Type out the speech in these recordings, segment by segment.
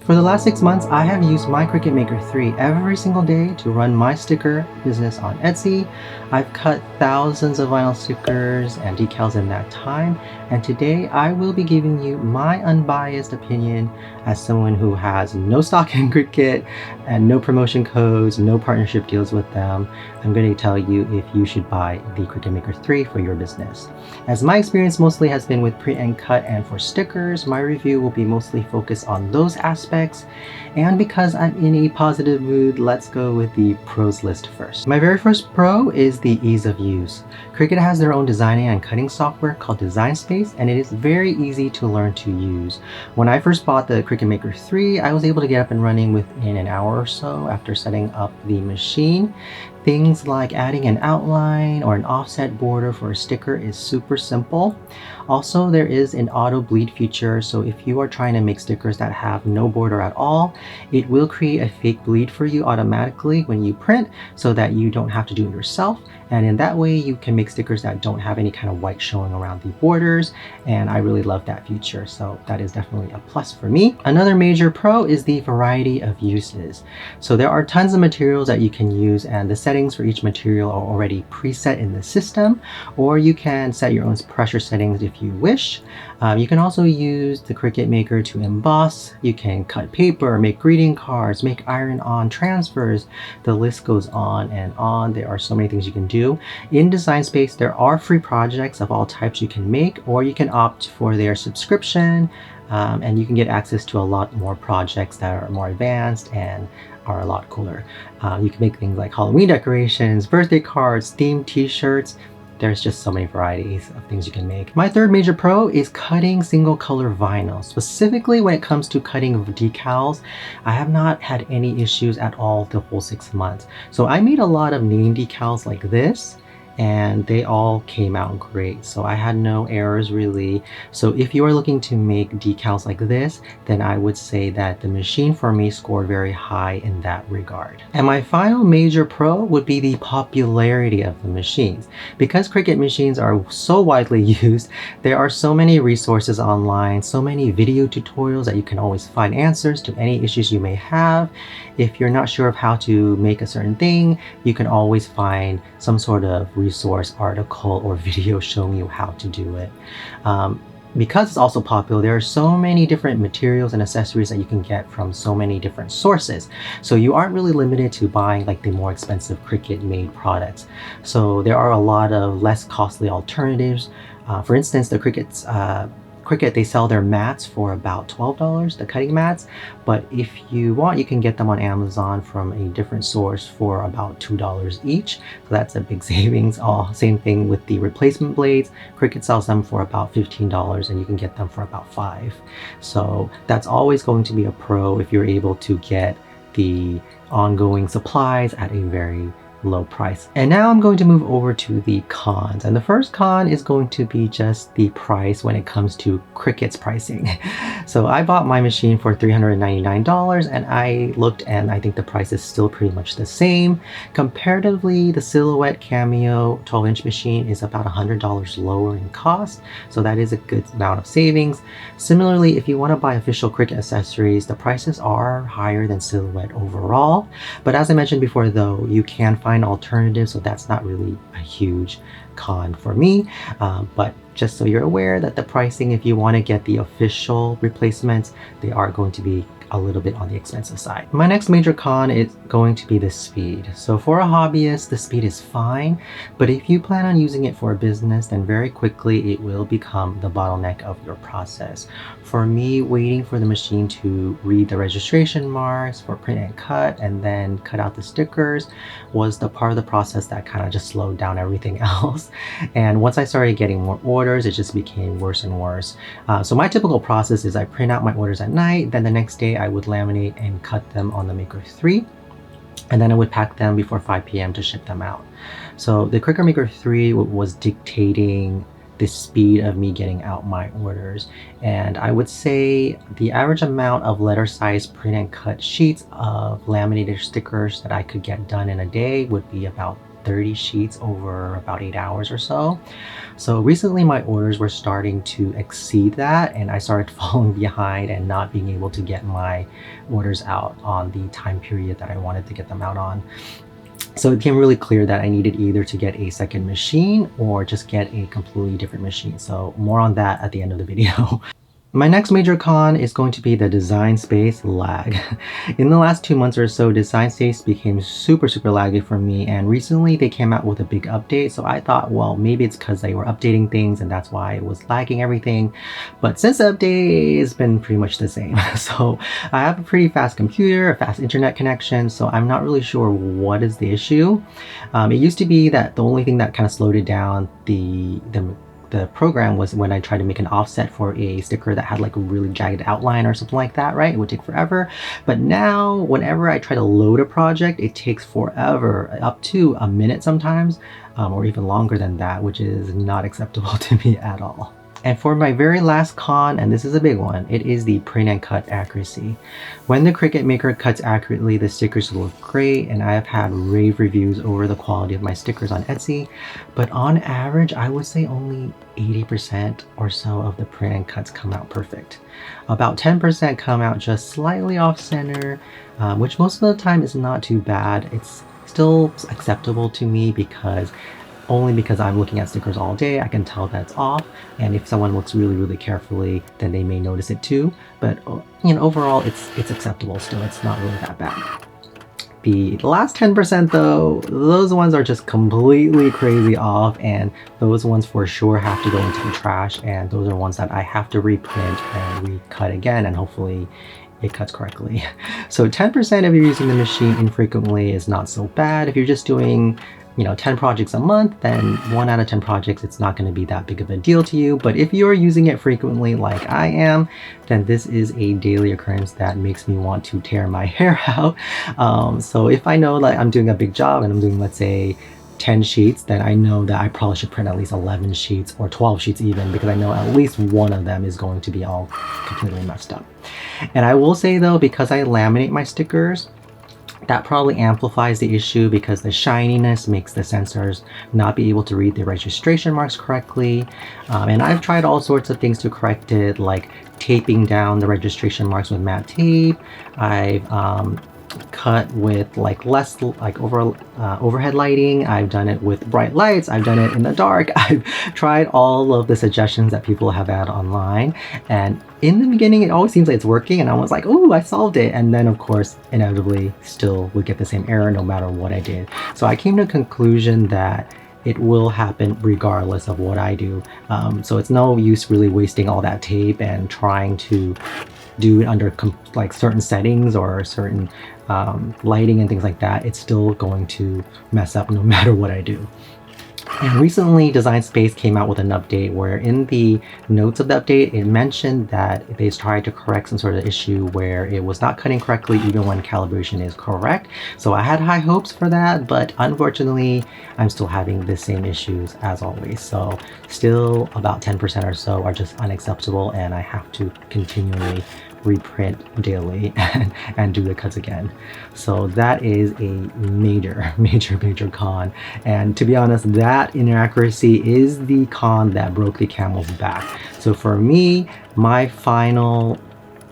For the last 6 months, I have used my Cricut Maker 3 every single day to run my sticker business on Etsy. I've cut thousands of vinyl stickers and decals in that time, and today I will be giving you my unbiased opinion as someone who has no stock in Cricut and no promotion codes, no partnership deals with them. I'm going to tell you if you should buy the Cricut Maker 3 for your business. As my experience mostly has been with print and cut and for stickers, my review will be mostly focused on those aspects. And because I'm in a positive mood, let's go with the pros list first. My very first pro is the ease of use. Cricut has their own designing and cutting software called Design Space, and it is very easy to learn to use. When I first bought the Cricut Maker 3, I was able to get up and running within an hour or so after setting up the machine. Things like adding an outline or an offset border for a sticker is super simple. Also, there is an auto bleed feature, so if you are trying to make stickers that have no border at all, it will create a fake bleed for you automatically when you print so that you don't have to do it yourself. And in that way, you can make stickers that don't have any kind of white showing around the borders. And I really love that feature. So that is definitely a plus for me. Another major pro is the variety of uses. So there are tons of materials that you can use, and the settings for each material are already preset in the system, or you can set your own pressure settings if you wish. You can also use the Cricut Maker to emboss. You can cut paper, make greeting cards, make iron-on transfers. The list goes on and on. There are so many things you can do. In Design Space, there are free projects of all types you can make, or you can opt for their subscription, and you can get access to a lot more projects that are more advanced and are a lot cooler. You can make things like Halloween decorations, birthday cards, themed t-shirts. There's just so many varieties of things you can make. My third major pro is cutting single color vinyl. Specifically when it comes to cutting decals, I have not had any issues at all the whole 6 months. So I made a lot of name decals like this, and they all came out great. So I had no errors really. So if you are looking to make decals like this, then I would say that the machine for me scored very high in that regard. And my final major pro would be the popularity of the machines. Because Cricut machines are so widely used, there are so many resources online, so many video tutorials that you can always find answers to any issues you may have. If you're not sure of how to make a certain thing, you can always find some sort of resource article or video showing you how to do it. Because it's also popular, there are so many different materials and accessories that you can get from so many different sources. So you aren't really limited to buying like the more expensive Cricut made products. So there are a lot of less costly alternatives. For instance, the Cricut, they sell their mats for about $12, the cutting mats, but if you want, you can get them on Amazon from a different source for about $2 each. So that's a big savings. Same thing with the replacement blades. Cricut sells them for about $15 and you can get them for about $5. So that's always going to be a pro if you're able to get the ongoing supplies at a very low price. And now I'm going to move over to the cons, and the first con is going to be just the price when it comes to Cricut's pricing. So I bought my machine for $399, and I looked and I think the price is still pretty much the same. Comparatively, the Silhouette Cameo 12-inch machine is about $100 lower in cost, so that is a good amount of savings. Similarly, if you want to buy official Cricut accessories, the prices are higher than Silhouette overall, but as I mentioned before though, you can find alternatives, so that's not really a huge con for me. But just so you're aware that the pricing, if you want to get the official replacements, they are going to be a little bit on the expensive side. My next major con is going to be the speed. So for a hobbyist, the speed is fine, but if you plan on using it for a business, then very quickly it will become the bottleneck of your process. For me, waiting for the machine to read the registration marks for print and cut and then cut out the stickers was the part of the process that kind of just slowed down everything else. And once I started getting more orders, it just became worse and worse. So my typical process is I print out my orders at night, then the next day I would laminate and cut them on the Maker 3, and then I would pack them before 5 p.m. to ship them out. So the Cricut Maker 3 was dictating the speed of me getting out my orders, and I would say the average amount of letter size print and cut sheets of laminated stickers that I could get done in a day would be about 30 sheets over about 8 hours or so. So recently my orders were starting to exceed that, and I started falling behind and not being able to get my orders out on the time period that I wanted to get them out on. So it became really clear that I needed either to get a second machine or just get a completely different machine. So more on that at the end of the video. My next major con is going to be the design space lag. In the last 2 months or so, design space became super laggy for me, and recently they came out with a big update, so I thought, well, maybe it's because they were updating things and that's why it was lagging everything. But since the update, it's been pretty much the same. So I have a pretty fast computer, a fast internet connection, so I'm not really sure what is the issue. It used to be that the only thing that kind of slowed it down, the program, was when I tried to make an offset for a sticker that had like a really jagged outline or something like that, right? It would take forever. But now whenever I try to load a project, it takes forever, up to a minute sometimes, or even longer than that, which is not acceptable to me at all. And for my very last con, and this is a big one, it is the print and cut accuracy. When the Cricut Maker cuts accurately, the stickers look great, and I have had rave reviews over the quality of my stickers on Etsy. But on average, I would say only 80% or so of the print and cuts come out perfect. About 10% come out just slightly off center, which most of the time is not too bad. It's still acceptable to me because I'm looking at stickers all day, I can tell that's off, and if someone looks really carefully, then they may notice it too. But you know, overall, it's acceptable still. It's not really that bad. The last 10% though, those ones are just completely crazy off, and those ones for sure have to go into the trash, and those are ones that I have to reprint and recut again, and hopefully it cuts correctly. So 10% if you're using the machine infrequently is not so bad. If you're just doing 10 projects a month, then 1 out of 10 projects, it's not going to be that big of a deal to you. But if you're using it frequently like I am, then this is a daily occurrence that makes me want to tear my hair out. So if I know that I'm doing a big job and I'm doing, let's say, 10 sheets, then I know that I probably should print at least 11 sheets or 12 sheets even, because I know at least one of them is going to be all completely messed up. And I will say though, because I laminate my stickers, that probably amplifies the issue, because the shininess makes the sensors not be able to read the registration marks correctly. And I've tried all sorts of things to correct it, like taping down the registration marks with matte tape. I've cut with less overhead lighting. I've done it with bright lights. I've done it in the dark. I've tried all of the suggestions that people have had online, and in the beginning it always seems like it's working, and I was like, oh, I solved it, and then of course inevitably still would get the same error no matter what I did. So I came to a conclusion that it will happen regardless of what I do. So it's no use really wasting all that tape and trying to do it under certain settings or certain lighting and things like that. It's still going to mess up no matter what I do. And recently Design Space came out with an update where in the notes of the update it mentioned that they tried to correct some sort of issue where it was not cutting correctly even when calibration is correct. So I had high hopes for that, but unfortunately I'm still having the same issues as always. So still about 10% or so are just unacceptable, and I have to continually reprint daily and do the cuts again. So that is a major con, and to be honest, that inaccuracy is the con that broke the camel's back. So for me, my final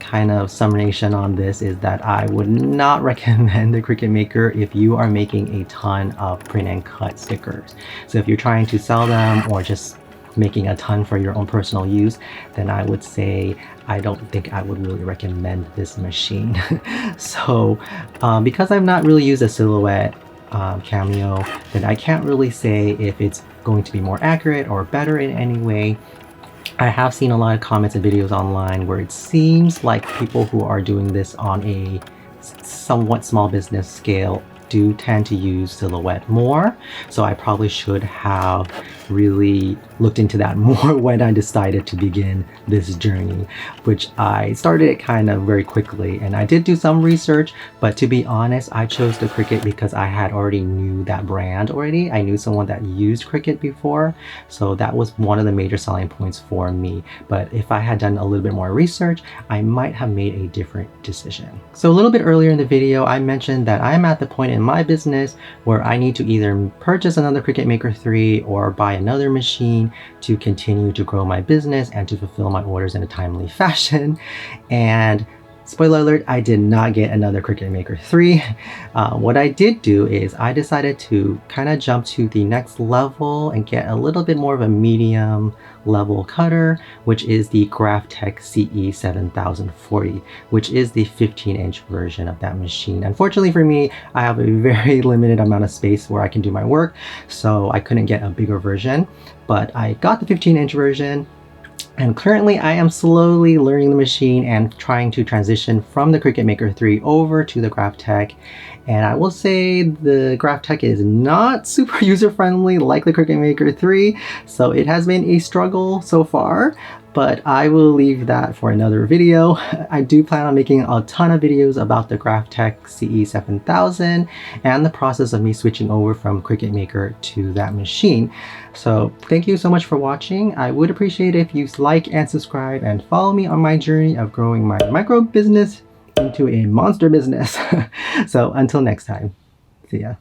kind of summation on this is that I would not recommend the Cricut Maker if you are making a ton of print and cut stickers. So if you're trying to sell them or just making a ton for your own personal use, then I would say I don't think I would really recommend this machine. So because I've not really used a silhouette cameo, then I can't really say if it's going to be more accurate or better in any way. I have seen a lot of comments and videos online where it seems like people who are doing this on a somewhat small business scale do tend to use silhouette more. So I probably should have really looked into that more when I decided to begin this journey, which I started it kind of very quickly. And I did do some research, but to be honest, I chose the Cricut because I had already knew that brand already. I knew someone that used Cricut before, so that was one of the major selling points for me. But if I had done a little bit more research, I might have made a different decision. So a little bit earlier in the video, I mentioned that I'm at the point in my business where I need to either purchase another Cricut Maker 3 or buy another machine to continue to grow my business and to fulfill my orders in a timely fashion. And spoiler alert, I did not get another Cricut Maker 3. What I did do is I decided to kind of jump to the next level and get a little bit more of a medium level cutter, which is the Graphtec CE 7040, which is the 15-inch version of that machine. Unfortunately for me, I have a very limited amount of space where I can do my work, so I couldn't get a bigger version, but I got the 15-inch version. And currently I am slowly learning the machine and trying to transition from the Cricut Maker 3 over to the Graphtec. And I will say the Graphtec is not super user-friendly like the Cricut Maker 3, so it has been a struggle so far, but I will leave that for another video. I do plan on making a ton of videos about the Graphtec CE 7000 and the process of me switching over from Cricut Maker to that machine. So thank you so much for watching. I would appreciate it if you like and subscribe and follow me on my journey of growing my micro business into a monster business. So until next time, see ya.